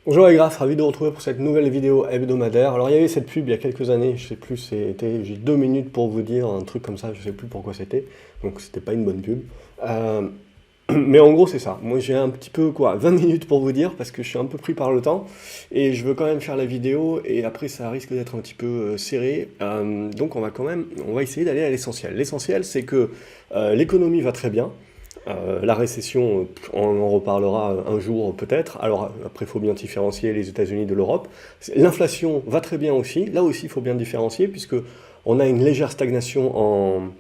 Bonjour les graphes, ravi de vous retrouver pour cette nouvelle vidéo hebdomadaire. Alors il y avait cette pub il y a quelques années, je sais plus, j'ai 2 minutes pour vous dire un truc comme ça, je sais plus pourquoi c'était, donc c'était pas une bonne pub. Euh, mais en gros c'est ça, moi j'ai un petit peu 20 minutes pour vous dire parce que je suis un peu pris par le temps et je veux quand même faire la vidéo et après ça risque d'être un petit peu serré. Donc on va essayer d'aller à l'essentiel. L'essentiel c'est que l'économie va très bien. La récession, on en reparlera un jour peut-être. Alors après, il faut bien différencier les États-Unis de l'Europe. L'inflation va très bien aussi. Là aussi, il faut bien différencier puisque on a une légère stagnation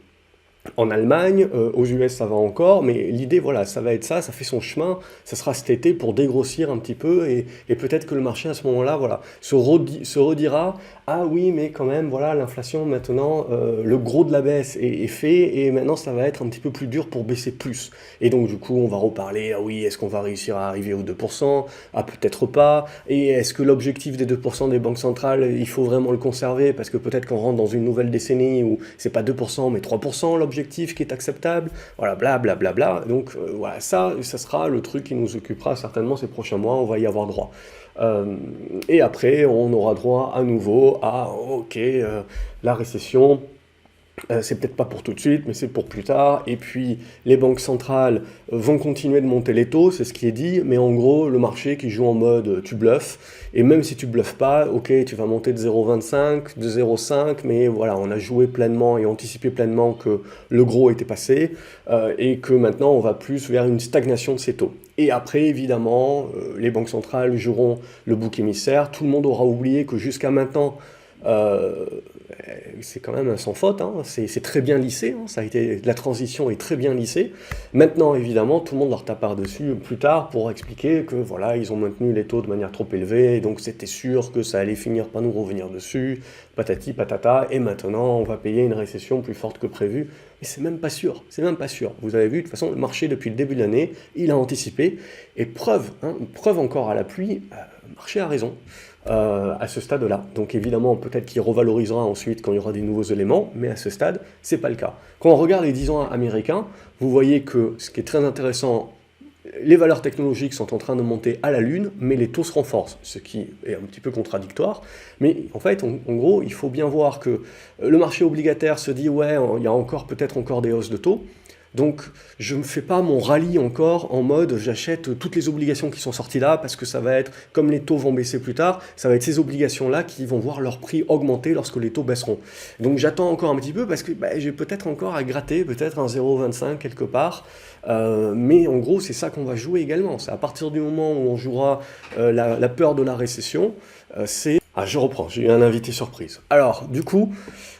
en Allemagne, aux US ça va encore, mais l'idée voilà, ça va être ça, ça fait son chemin, ça sera cet été pour dégrossir un petit peu et peut-être que le marché à ce moment-là voilà, se redira, ah oui mais quand même voilà l'inflation maintenant, le gros de la baisse est fait et maintenant ça va être un petit peu plus dur pour baisser plus. Et donc du coup on va reparler, ah oui est-ce qu'on va réussir à arriver aux 2%, ah peut-être pas, et est-ce que l'objectif des 2% des banques centrales, il faut vraiment le conserver parce que peut-être qu'on rentre dans une nouvelle décennie où c'est pas 2% mais 3% l'objectif qui est acceptable, voilà, blablabla. Bla, bla, bla. Donc voilà, ça sera le truc qui nous occupera certainement ces prochains mois, on va y avoir droit. Euh, et après, on aura droit à nouveau à, ok, la récession, c'est peut-être pas pour tout de suite, mais c'est pour plus tard. Et puis, les banques centrales vont continuer de monter les taux, c'est ce qui est dit, mais en gros, le marché qui joue en mode tu bluffes, et même si tu bluffes pas, ok, tu vas monter de 0,25, de 0,5, mais voilà, on a joué pleinement et anticipé pleinement que le gros était passé, et que maintenant, on va plus vers une stagnation de ces taux. Et après, évidemment, les banques centrales joueront le bouc émissaire, tout le monde aura oublié que jusqu'à maintenant, euh, c'est quand même sans faute, hein, c'est très bien lissé, hein, ça a été, la transition est très bien lissée. Maintenant, évidemment, tout le monde leur tapera dessus plus tard pour expliquer que voilà, ils ont maintenu les taux de manière trop élevée, et donc c'était sûr que ça allait finir par nous revenir dessus, patati patata, et maintenant on va payer une récession plus forte que prévu. Mais c'est même pas sûr, c'est même pas sûr. Vous avez vu, de toute façon, le marché depuis le début de l'année, il a anticipé, et preuve, hein, preuve encore à l'appui, le marché a raison à ce stade-là. Donc évidemment, peut-être qu'il revalorisera ensuite quand il y aura des nouveaux éléments, mais à ce stade, c'est pas le cas. Quand on regarde les 10 ans américains, vous voyez que ce qui est très intéressant, les valeurs technologiques sont en train de monter à la lune, mais les taux se renforcent, ce qui est un petit peu contradictoire. Mais en fait, en gros, il faut bien voir que le marché obligataire se dit, ouais, il y a encore peut-être encore des hausses de taux, donc je ne fais pas mon rallye encore en mode j'achète toutes les obligations qui sont sorties là parce que ça va être, comme les taux vont baisser plus tard, ça va être ces obligations-là qui vont voir leur prix augmenter lorsque les taux baisseront. Donc j'attends encore un petit peu parce que j'ai peut-être encore à gratter, peut-être un 0,25 quelque part. Mais en gros c'est ça qu'on va jouer également. C'est à partir du moment où on jouera la peur de la récession, c'est... Ah, je reprends, j'ai eu un invité surprise. Alors, du coup,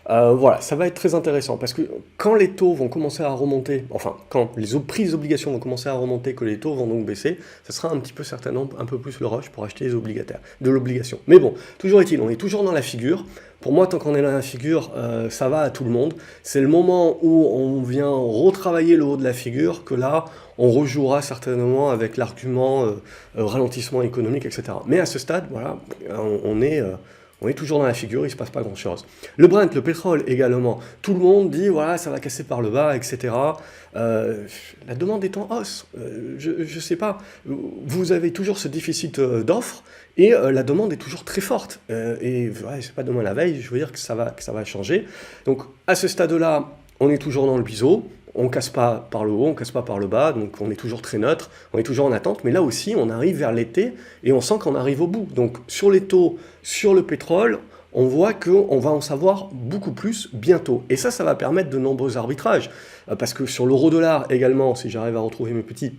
voilà, ça va être très intéressant parce que quand les taux vont commencer à remonter, enfin, quand les prix des obligations vont commencer à remonter, que les taux vont donc baisser, ça sera un petit peu certainement un peu plus le rush pour acheter les obligataires, de l'obligation. Mais bon, toujours est-il, on est toujours dans la figure. Pour moi, tant qu'on est dans la figure, ça va à tout le monde. C'est le moment où on vient retravailler le haut de la figure que là, on rejouera certainement avec l'argument ralentissement économique, etc. Mais à ce stade, voilà, on est toujours dans la figure, il ne se passe pas grand-chose. Le Brent, le pétrole également, tout le monde dit, voilà, ça va casser par le bas, etc. La demande est en hausse. Je ne sais pas, vous avez toujours ce déficit d'offres, et la demande est toujours très forte. Et ouais, c'est pas demain la veille, je veux dire que ça va changer. Donc à ce stade-là, on est toujours dans le biseau, on casse pas par le haut, on casse pas par le bas, donc on est toujours très neutre, on est toujours en attente, mais là aussi on arrive vers l'été et on sent qu'on arrive au bout. Donc sur les taux, sur le pétrole, on voit qu'on va en savoir beaucoup plus bientôt. Et ça va permettre de nombreux arbitrages. Parce que sur l'euro-dollar également, si j'arrive à retrouver mes petits,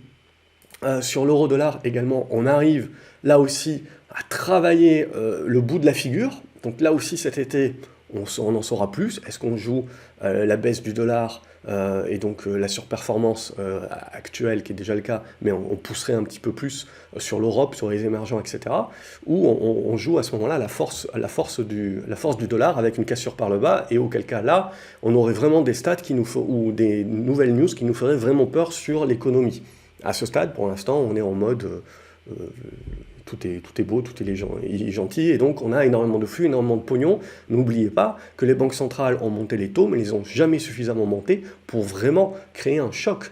sur l'euro-dollar également, on arrive là aussi à travailler le bout de la figure. Donc là aussi cet été, on en saura plus. Est-ce qu'on joue la baisse du dollar et donc la surperformance actuelle, qui est déjà le cas, mais on pousserait un petit peu plus sur l'Europe, sur les émergents, etc. Ou on joue à ce moment-là la force du dollar avec une cassure par le bas, et auquel cas là, on aurait vraiment des stats ou des nouvelles news qui nous feraient vraiment peur sur l'économie. À ce stade, pour l'instant, on est en mode tout est beau, tout est gentil, et donc on a énormément de flux, énormément de pognon. N'oubliez pas que les banques centrales ont monté les taux, mais ils n'ont jamais suffisamment monté pour vraiment créer un choc.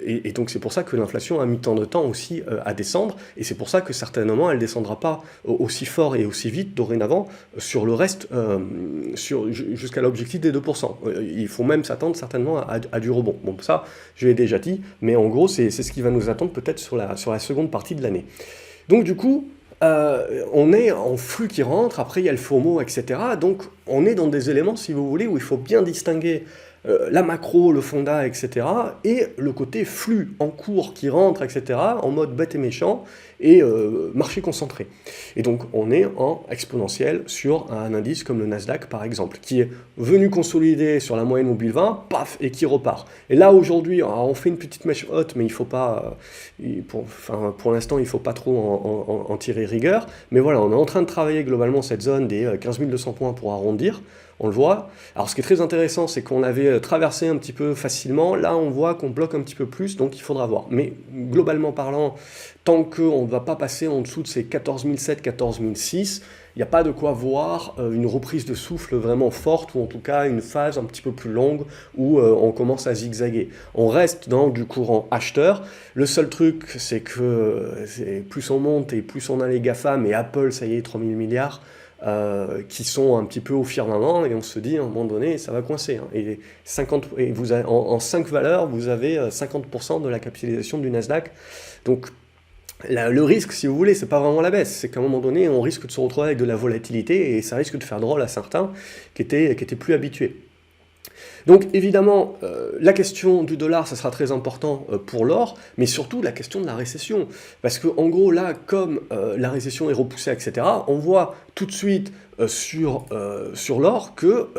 Et donc c'est pour ça que l'inflation a mis tant de temps aussi à descendre, et c'est pour ça que certainement elle ne descendra pas aussi fort et aussi vite dorénavant sur le reste, jusqu'à l'objectif des 2%. Il faut même s'attendre certainement à du rebond. Bon, ça, je l'ai déjà dit, mais en gros, c'est ce qui va nous attendre peut-être sur la seconde partie de l'année. Donc du coup, on est en flux qui rentre, après il y a le FOMO, etc. Donc on est dans des éléments, si vous voulez, où il faut bien distinguer la macro, le fonda, etc. et le côté flux en cours qui rentre, etc. en mode bête et méchant et marché concentré. Et donc on est en exponentiel sur un indice comme le Nasdaq par exemple, qui est venu consolider sur la moyenne mobile 20, paf, et qui repart. Et là aujourd'hui, on fait une petite mèche haute, mais il faut pas, pour l'instant il ne faut pas trop en tirer rigueur, mais voilà, on est en train de travailler globalement cette zone des 15 200 points pour arrondir. On le voit. Alors ce qui est très intéressant, c'est qu'on avait traversé un petit peu facilement. Là, on voit qu'on bloque un petit peu plus, donc il faudra voir. Mais globalement parlant, tant qu'on ne va pas passer en dessous de ces 14 700, 14 600, il n'y a pas de quoi voir une reprise de souffle vraiment forte, ou en tout cas une phase un petit peu plus longue où on commence à zigzaguer. On reste dans du courant acheteur. Le seul truc, c'est que plus on monte et plus on a les GAFAM, et Apple, ça y est, 3000 milliards, qui sont un petit peu au firmament, et on se dit à un moment donné ça va coincer, hein. Et vous avez, en 5 valeurs vous avez 50% de la capitalisation du Nasdaq, donc le risque, si vous voulez, c'est pas vraiment la baisse, c'est qu'à un moment donné on risque de se retrouver avec de la volatilité, et ça risque de faire drôle à certains qui étaient plus habitués. Donc évidemment, la question du dollar, ça sera très important pour l'or, mais surtout la question de la récession. Parce qu'en gros, là, comme la récession est repoussée, etc., on voit tout de suite sur l'or que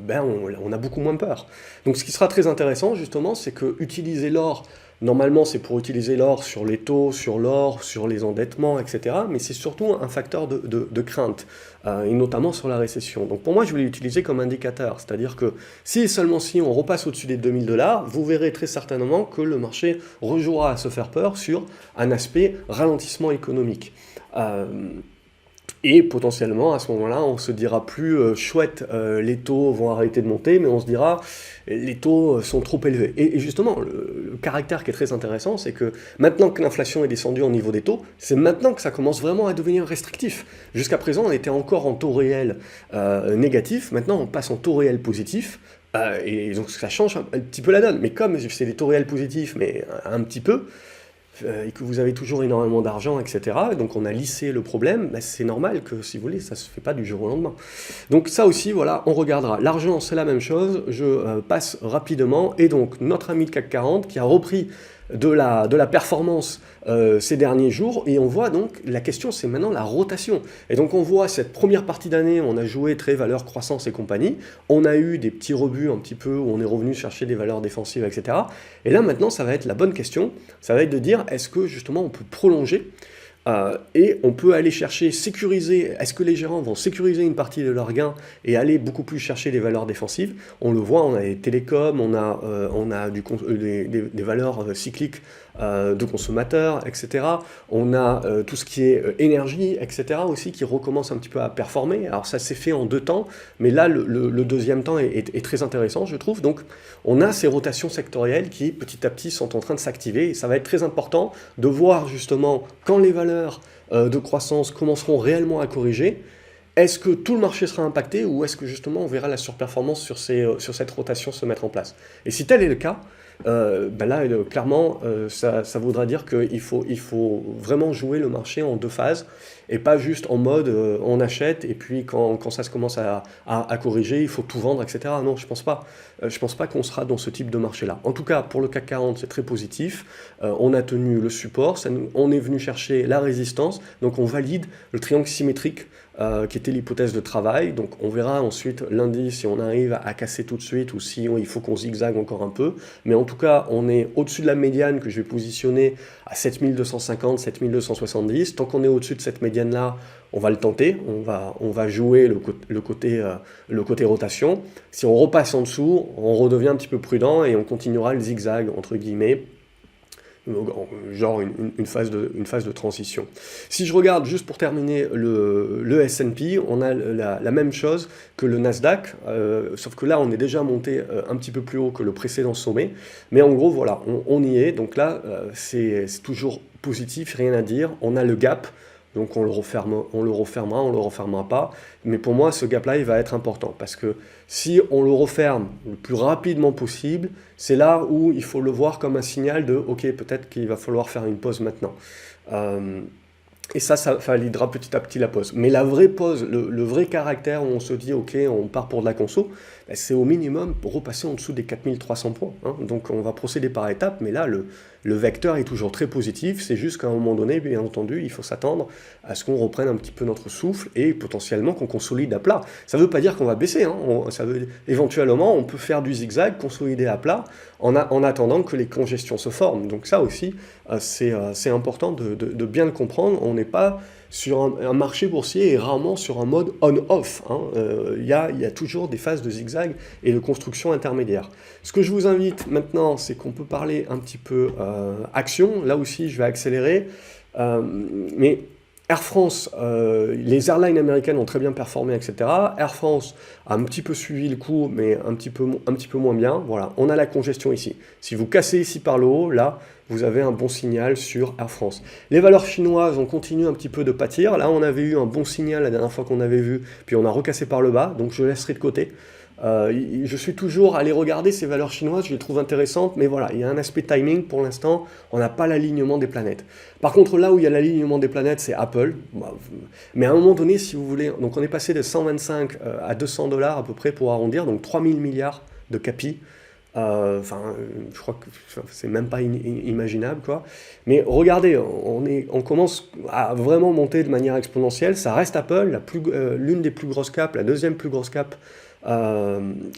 on a beaucoup moins peur. Donc ce qui sera très intéressant, justement, c'est que utiliser l'or, normalement c'est pour utiliser l'or sur les taux, sur l'or, sur les endettements, etc., mais c'est surtout un facteur de crainte, et notamment sur la récession. Donc pour moi, je vais l'utiliser comme indicateur, c'est-à-dire que si seulement si on repasse au-dessus des 2000 $, vous verrez très certainement que le marché rejouera à se faire peur sur un aspect ralentissement économique. Et potentiellement, à ce moment-là, on se dira plus chouette, les taux vont arrêter de monter, mais on se dira les taux sont trop élevés. Et justement, le caractère qui est très intéressant, c'est que maintenant que l'inflation est descendue au niveau des taux, c'est maintenant que ça commence vraiment à devenir restrictif. Jusqu'à présent, on était encore en taux réel négatif, maintenant on passe en taux réel positif, et donc ça change un petit peu la donne. Mais comme c'est des taux réels positifs, mais un petit peu, et que vous avez toujours énormément d'argent, etc., donc on a lissé le problème, c'est normal que, si vous voulez, ça ne se fait pas du jour au lendemain. Donc ça aussi, voilà, on regardera. L'argent, c'est la même chose, je passe rapidement, et donc notre ami de CAC 40 qui a repris de la performance ces derniers jours, et on voit donc, la question c'est maintenant la rotation. Et donc on voit cette première partie d'année, on a joué très valeur croissance et compagnie, on a eu des petits rebuts un petit peu, où on est revenu chercher des valeurs défensives, etc. Et là maintenant, ça va être la bonne question, ça va être de dire, est-ce que justement on peut prolonger et on peut aller chercher, sécuriser, est-ce que les gérants vont sécuriser une partie de leurs gains et aller beaucoup plus chercher des valeurs défensives? On le voit, on a les télécoms, on a des valeurs cycliques de consommateurs, etc. On a tout ce qui est énergie, etc. aussi, qui recommence un petit peu à performer. Alors ça s'est fait en 2 temps, mais là le deuxième temps est très intéressant, je trouve. Donc on a ces rotations sectorielles qui petit à petit sont en train de s'activer, et ça va être très important de voir justement quand les valeurs de croissance commenceront réellement à corriger. Est-ce que tout le marché sera impacté, ou est-ce que justement on verra la surperformance sur cette rotation se mettre en place? Et si tel est le cas, là clairement ça voudra dire qu'il faut vraiment jouer le marché en 2 phases, et pas juste en mode on achète et puis quand ça se commence à corriger, il faut tout vendre, etc. Non, je pense pas qu'on sera dans ce type de marché-là. En tout cas, pour le CAC 40, c'est très positif. On a tenu le support, on est venu chercher la résistance, donc on valide le triangle symétrique qui était l'hypothèse de travail. Donc on verra ensuite lundi si on arrive à casser tout de suite, ou si il faut qu'on zigzague encore un peu. Mais en tout cas, on est au-dessus de la médiane que je vais positionner à 7250, 7270. Tant qu'on est au-dessus de cette médiane-là, on va le tenter, on va jouer le côté rotation. Si on repasse en dessous, on redevient un petit peu prudent et on continuera le zigzag, entre guillemets. genre une phase de transition. Si je regarde, juste pour terminer, le S&P, on a la même chose que le Nasdaq, sauf que là, on est déjà monté un petit peu plus haut que le précédent sommet. Mais en gros, voilà, on y est. Donc là, c'est toujours positif, rien à dire. On a le gap. Donc on le refermera, on le refermera pas. Mais pour moi, ce gap-là, il va être important. Parce que si on le referme le plus rapidement possible, c'est là où il faut le voir comme un signal de « Ok, peut-être qu'il va falloir faire une pause maintenant et ça validera petit à petit la pause. Mais la vraie pause, le vrai caractère où on se dit « Ok, on part pour de la conso », c'est au minimum pour repasser en dessous des 4300 points. Hein. Donc on va procéder par étapes, mais là, le vecteur est toujours très positif. C'est juste qu'à un moment donné, bien entendu, il faut s'attendre à ce qu'on reprenne un petit peu notre souffle et potentiellement qu'on consolide à plat. Ça ne veut pas dire qu'on va baisser. Hein. Éventuellement, on peut faire du zigzag, consolider à plat, en attendant que les congestions se forment. Donc ça aussi, c'est important de bien le comprendre. On n'est pas sur un marché boursier et rarement sur un mode on-off. Hein. Y a toujours des phases de zigzag et de construction intermédiaire. Ce que je vous invite maintenant, c'est qu'on peut parler un petit peu action. Là aussi, je vais accélérer. Mais Air France, les airlines américaines ont très bien performé, etc. Air France a un petit peu suivi le coup, mais un petit peu moins bien. Voilà, on a la congestion ici. Si vous cassez ici par le haut, là, vous avez un bon signal sur Air France. Les valeurs chinoises ont continué un petit peu de pâtir. Là, on avait eu un bon signal la dernière fois qu'on avait vu, puis on a recassé par le bas, donc je laisserai de côté. Je suis toujours allé regarder ces valeurs chinoises, je les trouve intéressantes, mais voilà, il y a un aspect timing, pour l'instant, on n'a pas l'alignement des planètes. Par contre, là où il y a l'alignement des planètes, c'est Apple. Mais à un moment donné, si vous voulez, donc on est passé de 125 à 200 $ à peu près pour arrondir, donc 3000 milliards de capi. Je crois que c'est même pas imaginable, quoi. Mais regardez, on commence à vraiment monter de manière exponentielle. Ça reste Apple, l'une des plus grosses caps, la deuxième plus grosse cap.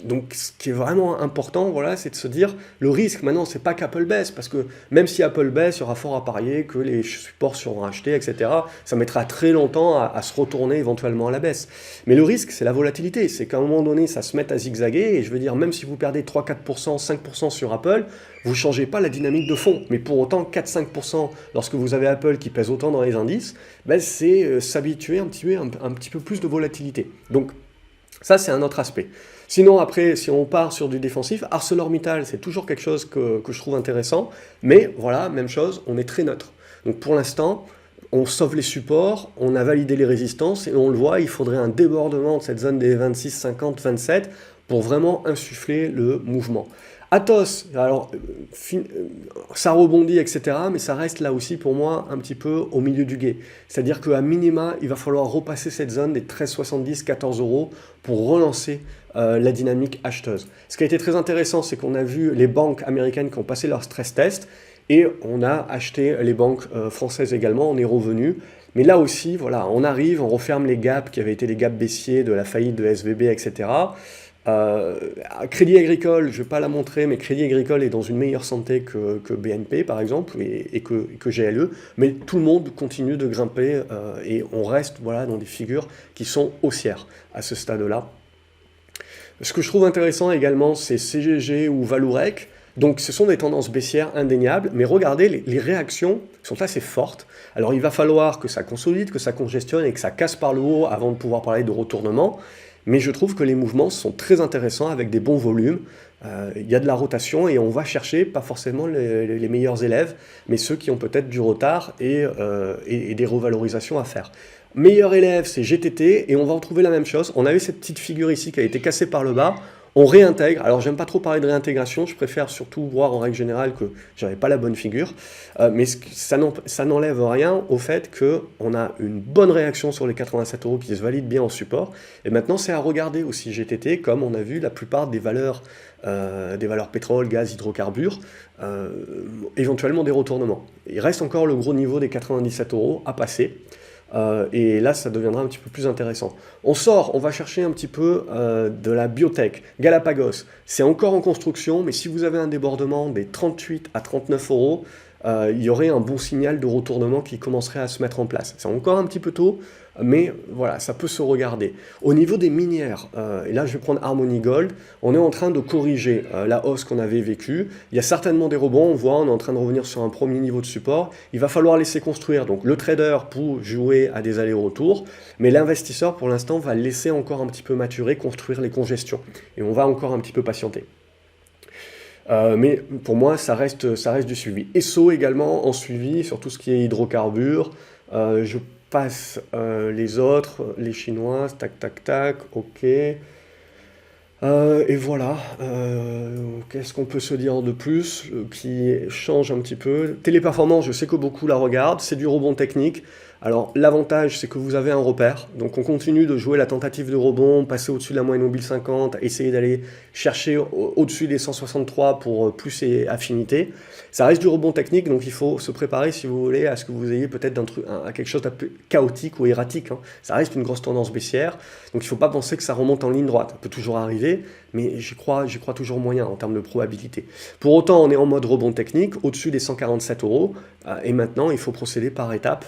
Donc ce qui est vraiment important, voilà, c'est de se dire, le risque maintenant, c'est pas qu'Apple baisse, parce que même si Apple baisse, il y aura fort à parier que les supports seront achetés, etc. Ça mettra très longtemps à se retourner éventuellement à la baisse. Mais le risque, c'est la volatilité, c'est qu'à un moment donné, ça se mette à zigzaguer, et je veux dire, même si vous perdez 3-4%, 5% sur Apple, vous ne changez pas la dynamique de fond. Mais pour autant, 4-5% lorsque vous avez Apple qui pèse autant dans les indices, ben c'est s'habituer un petit peu plus de volatilité. Donc, ça, c'est un autre aspect. Sinon, après, si on part sur du défensif, ArcelorMittal, c'est toujours quelque chose que je trouve intéressant. Mais voilà, même chose, on est très neutre. Donc pour l'instant, on sauve les supports, on a validé les résistances, et on le voit, il faudrait un débordement de cette zone des 26, 50, 27 pour vraiment insuffler le mouvement. Atos, alors, ça rebondit, etc., mais ça reste là aussi pour moi un petit peu au milieu du gué. C'est-à-dire qu'à minima, il va falloir repasser cette zone des 13,70, 14 € pour relancer la dynamique acheteuse. Ce qui a été très intéressant, c'est qu'on a vu les banques américaines qui ont passé leur stress test et on a acheté les banques françaises également, on est revenu. Mais là aussi, voilà, on arrive, on referme les gaps qui avaient été les gaps baissiers de la faillite de SVB, etc., Crédit Agricole, je ne vais pas la montrer, mais Crédit Agricole est dans une meilleure santé que BNP par exemple et que GLE, mais tout le monde continue de grimper et on reste voilà, dans des figures qui sont haussières à ce stade-là. Ce que je trouve intéressant également, c'est CGG ou Vallourec. Donc ce sont des tendances baissières indéniables, mais regardez, les réactions sont assez fortes. Alors il va falloir que ça consolide, que ça congestionne et que ça casse par le haut avant de pouvoir parler de retournement. Mais je trouve que les mouvements sont très intéressants avec des bons volumes. Il y a de la rotation et on va chercher, pas forcément les meilleurs élèves, mais ceux qui ont peut-être du retard et des revalorisations à faire. Meilleur élève, c'est GTT et on va retrouver la même chose. On avait cette petite figure ici qui a été cassée par le bas. On réintègre, alors j'aime pas trop parler de réintégration, je préfère surtout voir en règle générale que j'avais pas la bonne figure, mais ça n'enlève rien au fait qu'on a une bonne réaction sur les 87 € qui se valident bien en support, et maintenant c'est à regarder aussi GTT, comme on a vu la plupart des valeurs pétrole, gaz, hydrocarbures, éventuellement des retournements. Il reste encore le gros niveau des 97 € à passer. Et là, ça deviendra un petit peu plus intéressant. On va chercher un petit peu de la biotech. Galapagos, c'est encore en construction, mais si vous avez un débordement des 38 à 39 €, il y aurait un bon signal de retournement qui commencerait à se mettre en place. C'est encore un petit peu tôt, mais voilà, ça peut se regarder. Au niveau des minières, et là je vais prendre Harmony Gold, on est en train de corriger la hausse qu'on avait vécue. Il y a certainement des rebonds, on voit, on est en train de revenir sur un premier niveau de support. Il va falloir laisser construire donc le trader pour jouer à des allers-retours, mais l'investisseur pour l'instant va laisser encore un petit peu maturer, construire les congestions. Et on va encore un petit peu patienter. Mais pour moi, ça reste du suivi. ESSO également en suivi sur tout ce qui est hydrocarbures. Je passe les autres, les chinoises, tac, tac, tac, ok. Et voilà, qu'est-ce qu'on peut se dire de plus qui change un petit peu? Téléperformance, je sais que beaucoup la regardent, c'est du rebond technique. Alors l'avantage c'est que vous avez un repère, donc on continue de jouer la tentative de rebond, passer au-dessus de la moyenne mobile 50, essayer d'aller chercher au-dessus des 163 pour plus et affinité. Ça reste du rebond technique, donc il faut se préparer si vous voulez à ce que vous ayez peut-être quelque chose d'un peu chaotique ou erratique, hein. Ça reste une grosse tendance baissière, donc il ne faut pas penser que ça remonte en ligne droite, ça peut toujours arriver, mais j'y crois toujours moyen en termes de probabilité. Pour autant on est en mode rebond technique, au-dessus des 147 €, et maintenant il faut procéder par étapes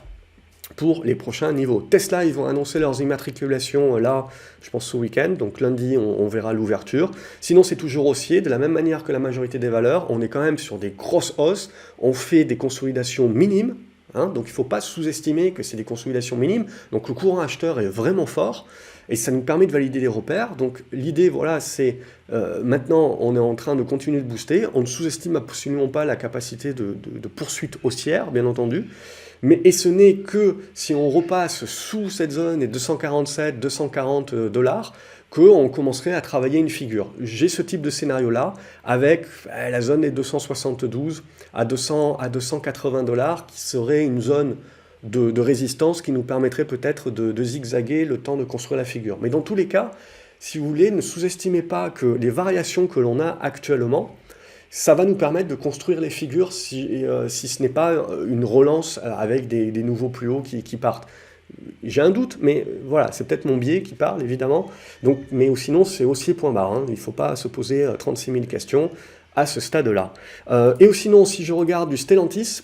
pour les prochains niveaux. Tesla, ils vont annoncer leurs immatriculations là, je pense ce week-end, donc lundi on verra l'ouverture. Sinon c'est toujours haussier, de la même manière que la majorité des valeurs, on est quand même sur des grosses hausses, on fait des consolidations minimes, hein, donc il ne faut pas sous-estimer que c'est des consolidations minimes, donc le courant acheteur est vraiment fort, et ça nous permet de valider les repères. Donc l'idée, voilà, c'est maintenant on est en train de continuer de booster, on ne sous-estime absolument pas la capacité de poursuite haussière, bien entendu, et ce n'est que si on repasse sous cette zone des 247, 240 $, qu'on commencerait à travailler une figure. J'ai ce type de scénario-là, avec la zone des 272 à 280 $, qui serait une zone de résistance qui nous permettrait peut-être de zigzaguer le temps de construire la figure. Mais dans tous les cas, si vous voulez, ne sous-estimez pas que les variations que l'on a actuellement, ça va nous permettre de construire les figures si ce n'est pas une relance avec des nouveaux plus hauts qui partent. J'ai un doute, mais voilà, c'est peut-être mon biais qui parle, évidemment. Donc, mais sinon, c'est haussier point barre, hein. Il ne faut pas se poser 36 000 questions à ce stade-là. Et sinon, si je regarde du Stellantis,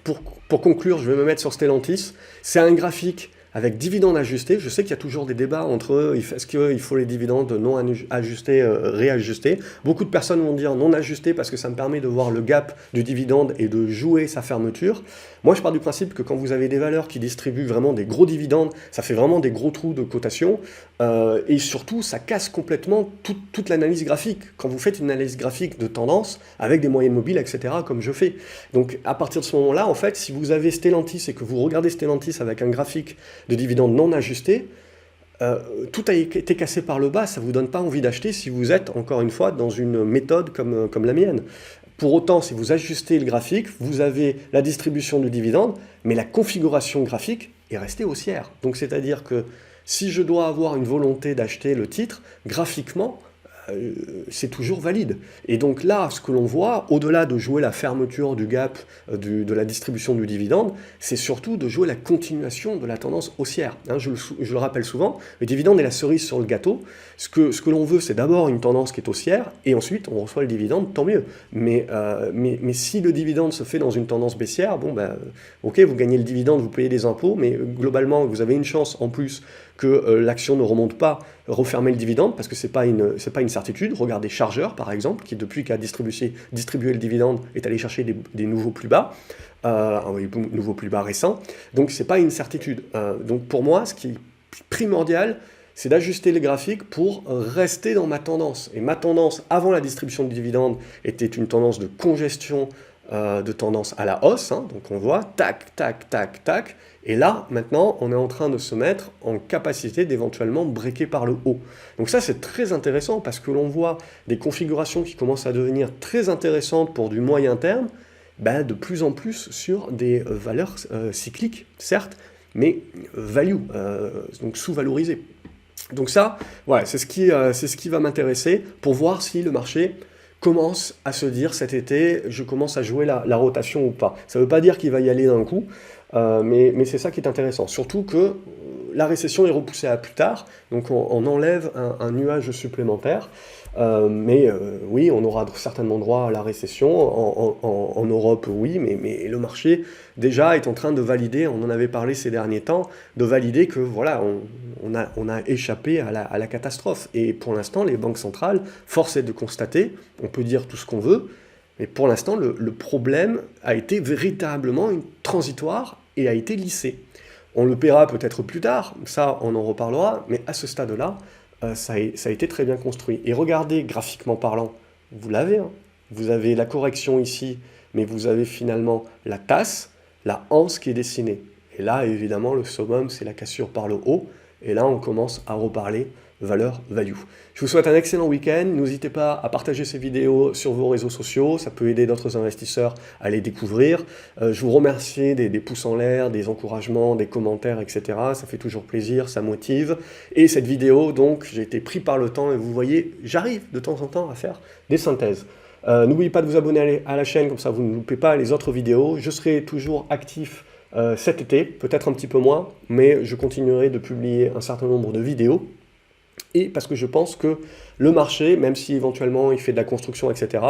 pour conclure, je vais me mettre sur Stellantis, c'est un graphique avec dividendes ajustés. Je sais qu'il y a toujours des débats entre est-ce qu'il faut les dividendes non ajustés, réajustés. Beaucoup de personnes vont dire non ajustés parce que ça me permet de voir le gap du dividende et de jouer sa fermeture. Moi, je pars du principe que quand vous avez des valeurs qui distribuent vraiment des gros dividendes, ça fait vraiment des gros trous de cotation, et surtout, ça casse complètement toute l'analyse graphique. Quand vous faites une analyse graphique de tendance, avec des moyennes mobiles, etc., comme je fais. Donc, à partir de ce moment-là, en fait, si vous avez Stellantis et que vous regardez Stellantis avec un graphique de dividendes non ajustés, tout a été cassé par le bas, ça ne vous donne pas envie d'acheter si vous êtes, encore une fois, dans une méthode comme la mienne. Pour autant, si vous ajustez le graphique, vous avez la distribution du dividende, mais la configuration graphique est restée haussière. Donc c'est-à-dire que si je dois avoir une volonté d'acheter le titre, graphiquement, c'est toujours valide. Et donc là, ce que l'on voit, au-delà de jouer la fermeture du gap de la distribution du dividende, c'est surtout de jouer la continuation de la tendance haussière. Hein, je le rappelle souvent, le dividende est la cerise sur le gâteau. Ce que l'on veut, c'est d'abord une tendance qui est haussière, et ensuite on reçoit le dividende, tant mieux. Mais si le dividende se fait dans une tendance baissière, bon ben, ok, vous gagnez le dividende, vous payez des impôts, mais globalement, vous avez une chance en plus que l'action ne remonte pas, refermer le dividende, parce que c'est pas une certitude. Regardez Chargeur, par exemple, qui depuis qu'a distribué le dividende, est allé chercher des nouveaux plus bas, nouveaux plus bas récents. Donc c'est pas une certitude. Donc pour moi, ce qui est primordial, c'est d'ajuster les graphiques pour rester dans ma tendance. Et ma tendance, avant la distribution du dividende, était une tendance de congestion, de tendance à la hausse, hein. Donc on voit, tac, tac, tac, tac. Et là, maintenant, on est en train de se mettre en capacité d'éventuellement breaker par le haut. Donc ça, c'est très intéressant parce que l'on voit des configurations qui commencent à devenir très intéressantes pour du moyen terme, de plus en plus sur des valeurs cycliques, certes, mais value, donc sous-valorisées. Donc ça, voilà, c'est ce qui va m'intéresser pour voir si le marché commence à se dire cet été, je commence à jouer la rotation ou pas. Ça ne veut pas dire qu'il va y aller d'un coup, mais c'est ça qui est intéressant. Surtout que la récession est repoussée à plus tard, donc on enlève un nuage supplémentaire. Oui, on aura certainement droit à la récession. En Europe, oui, mais le marché déjà est en train de valider, on en avait parlé ces derniers temps, de valider que voilà, on a échappé à la catastrophe. Et pour l'instant, les banques centrales, force est de constater, on peut dire tout ce qu'on veut, mais pour l'instant, le problème a été véritablement transitoire et a été lissé. On le paiera peut-être plus tard, ça on en reparlera, mais à ce stade-là, ça a été très bien construit. Et regardez, graphiquement parlant, vous l'avez, hein. Vous avez la correction ici, mais vous avez finalement la tasse, la anse qui est dessinée. Et là, évidemment, le summum, c'est la cassure par le haut. Et là, on commence à reparler valeur value. Je vous souhaite un excellent week-end. N'hésitez pas à partager ces vidéos sur vos réseaux sociaux. Ça peut aider d'autres investisseurs à les découvrir. Je vous remercie des pouces en l'air, des encouragements, des commentaires, etc. Ça fait toujours plaisir, ça motive. Et cette vidéo, donc, j'ai été pris par le temps et vous voyez, j'arrive de temps en temps à faire des synthèses. N'oubliez pas de vous abonner à la chaîne, comme ça vous ne loupez pas les autres vidéos. Je serai toujours actif cet été, peut-être un petit peu moins, mais je continuerai de publier un certain nombre de vidéos. Et parce que je pense que le marché, même si éventuellement il fait de la construction, etc.,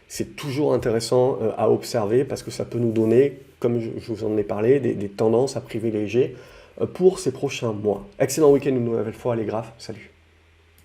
c'est toujours intéressant à observer parce que ça peut nous donner, comme je vous en ai parlé, des tendances à privilégier pour ces prochains mois. Excellent week-end une nouvelle fois les graphes, salut!